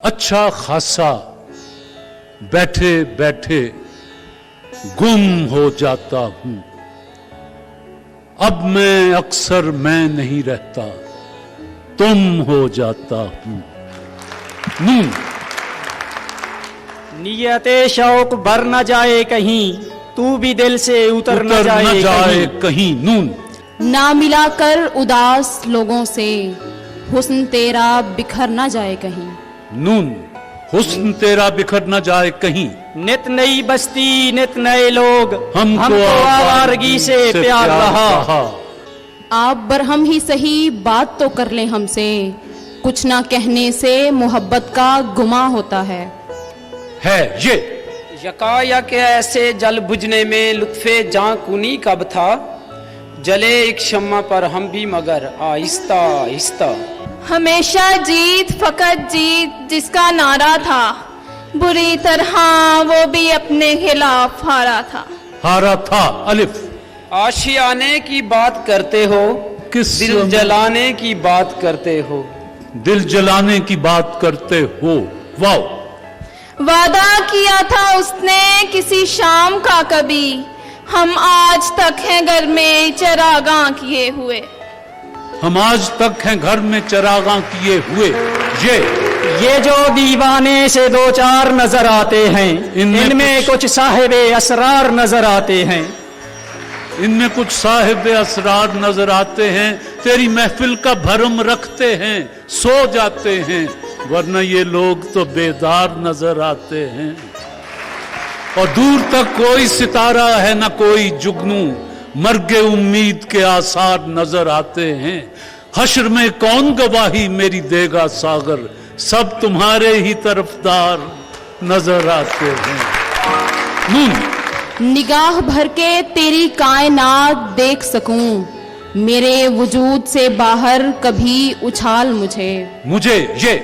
अच्छा खासा बैठे बैठे गुम हो जाता हूं। अब मैं अक्सर मैं नहीं रहता, तुम हो जाता हूं। नून नियते शौक भर न जाए कहीं, तू भी दिल से उतर न जाए कहीं। नून ना मिला कर उदास लोगों से, हुस्न तेरा बिखर न जाए कहीं। नून हुस्न तेरा बिखर न जाए कहीं। नित नई बस्ती नित नए लोग, हमको आवारगी से प्यार रहा। आप बरहम ही सही बात तो कर ले हमसे, कुछ ना कहने से मोहब्बत का गुमा होता है ये यकायक ऐसे जल बुझने में लुत्फे जां कुनी कब था, जले एक शम्मा पर हम भी मगर आहिस्ता आहिस्ता। हमेशा जीत फकत जीत जिसका नारा था, बुरी तरह वो भी अपने खिलाफ हारा था। अलिफ आशियाने की बात करते हो, किस दिल जलाने की बात करते हो। दिल जलाने की बात करते हो। वाओ वादा किया था उसने किसी शाम का कभी, हम आज तक हैं घर में चरागां किए हुए। हम आज तक हैं घर में चरागां किए हुए। ये जो दीवाने से दो चार नजर आते हैं, इनमें कुछ साहिबे असरार नजर आते हैं। इनमें कुछ साहिब असरार नजर आते हैं। तेरी महफिल का भरम रखते हैं, सो जाते हैं, वरना ये लोग तो बेदार नजर आते हैं। और दूर तक कोई सितारा है न कोई जुगनू, मर्गे उम्मीद के आसार नजर आते हैं। हश्र में कौन गवाही मेरी देगा सागर, सब तुम्हारे ही तरफदार नजर आते हैं। नून निगाह भर के तेरी कायनात देख सकूं, मेरे वजूद से बाहर कभी उछाल मुझे ये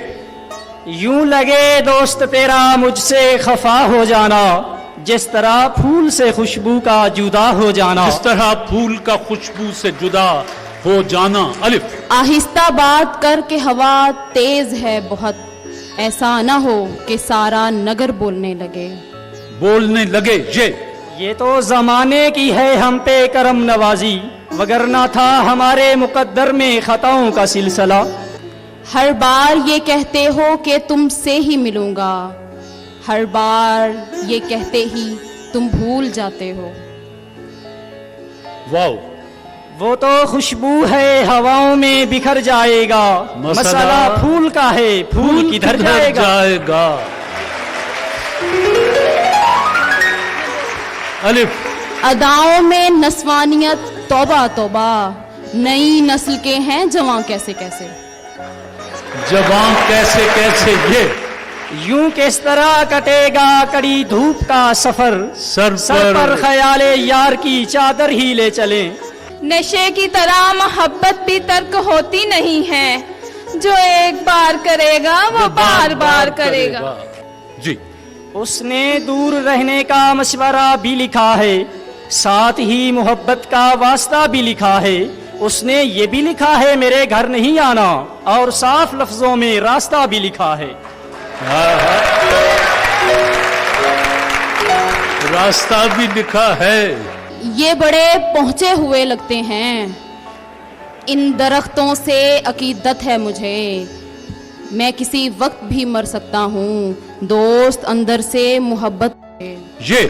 यूं लगे दोस्त तेरा मुझसे खफा हो जाना, जिस तरह फूल से खुशबू का जुदा हो जाना। जिस तरह फूल का खुशबू से जुदा हो जाना। अलिफ आहिस्ता बात कर के हवा तेज है बहुत, ऐसा न हो कि सारा नगर बोलने लगे। ये तो जमाने की है हम पे करम नवाजी, वगरना था हमारे मुकद्दर में खताओं का सिलसिला। हर बार ये कहते हो कि तुमसे ही मिलूंगा, हर बार ये कहते ही तुम भूल जाते हो। वाओ वो तो खुशबू है हवाओं में बिखर जाएगा, मसला फूल का है, फूल किधर जाएगा। अलिफ अदाओं में नस्वानियत तौबा तौबा, नई नस्ल के हैं जवां कैसे कैसे। ये यूं किस तरह कटेगा कड़ी धूप का सफर, सर पर ख्याले यार की चादर ही ले चले। नशे की तरह मोहब्बत भी तर्क होती नहीं है, जो एक बार करेगा वो बार बार करेगा। जी उसने दूर रहने का मशवरा भी लिखा है, साथ ही मोहब्बत का वास्ता भी लिखा है। उसने ये भी लिखा है मेरे घर नहीं आना, और साफ लफ्जों में रास्ता भी लिखा है। रास्ता भी लिखा है। ये बड़े पहुंचे हुए लगते हैं, इन दरख्तों से अकीदत है मुझे, मैं किसी वक्त भी मर सकता हूँ, दोस्त अंदर से मोहब्बत। ये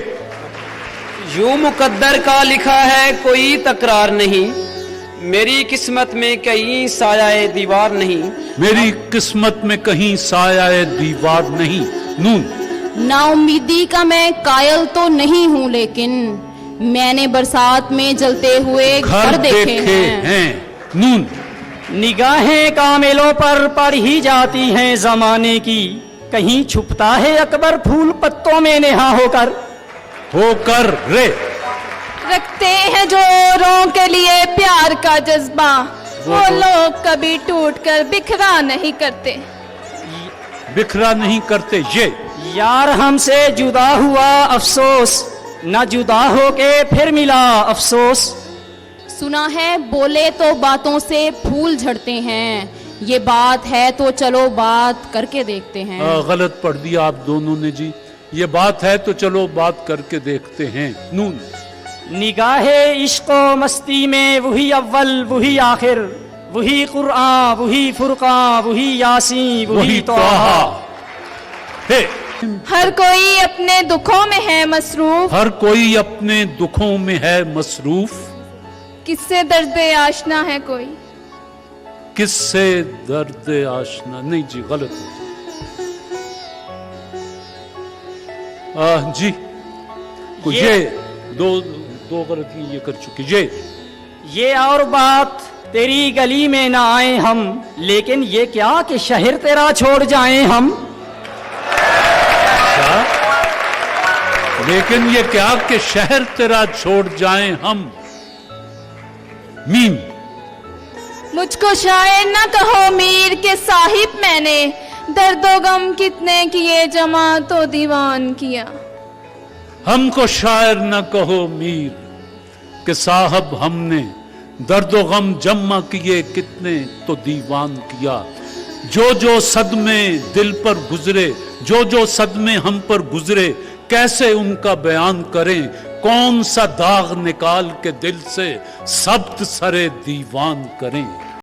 यूं मुकद्दर का लिखा है कोई तकरार नहीं, मेरी किस्मत में कहीं साया दीवार नहीं। मेरी किस्मत में कहीं साया दीवार नहीं। नून नाउमीदी का मैं कायल तो नहीं हूँ, लेकिन मैंने बरसात में जलते हुए घर देखे हैं। नून निगाहें कामिलों पर पड़ ही जाती हैं जमाने की, कहीं छुपता है अकबर फूल पत्तों में नेहा होकर रे रखते हैं जो औरों के लिए प्यार का जज्बा, वो लोग कभी टूट कर बिखरा नहीं करते। ये यार हमसे जुदा हुआ अफसोस, न जुदा हो के फिर मिला अफसोस। सुना है बोले तो बातों से फूल झड़ते हैं, ये बात है तो चलो बात करके देखते हैं। गलत पढ़ दिया आप दोनों ने जी। ये बात है तो चलो बात करके देखते हैं। नून। निगाहे इश्को मस्ती में वही अव्वल वही आखिर, वही कुरआन वही फुरकान वही यासीन वही तोहा। हे। हर कोई अपने दुखों में है मसरूफ, हर कोई अपने दुखों में है मसरूफ, किससे दर्द आशना है कोई। किससे दर्द आशना, नहीं जी गलत है जी। ये दो गलती ये कर चुकी। ये और बात तेरी गली में ना आए हम, लेकिन ये क्या कि शहर तेरा छोड़ जाएं हम। लेकिन ये क्या कि शहर तेरा छोड़ जाएं हम। मीम। मुझको शायर न कहो मीर के साहिब, मैंने दर्दो गम कितने किए जमा तो दीवान किया। हमको शायर न कहो मीर के साहब, हमने दर्दो गम जमा किए कितने तो दीवान किया। जो सदमे दिल पर गुजरे, जो सदमे हम पर गुजरे, कैसे उनका बयान करें। कौन सा दाग निकाल के दिल से सब्त सरे दीवान करें।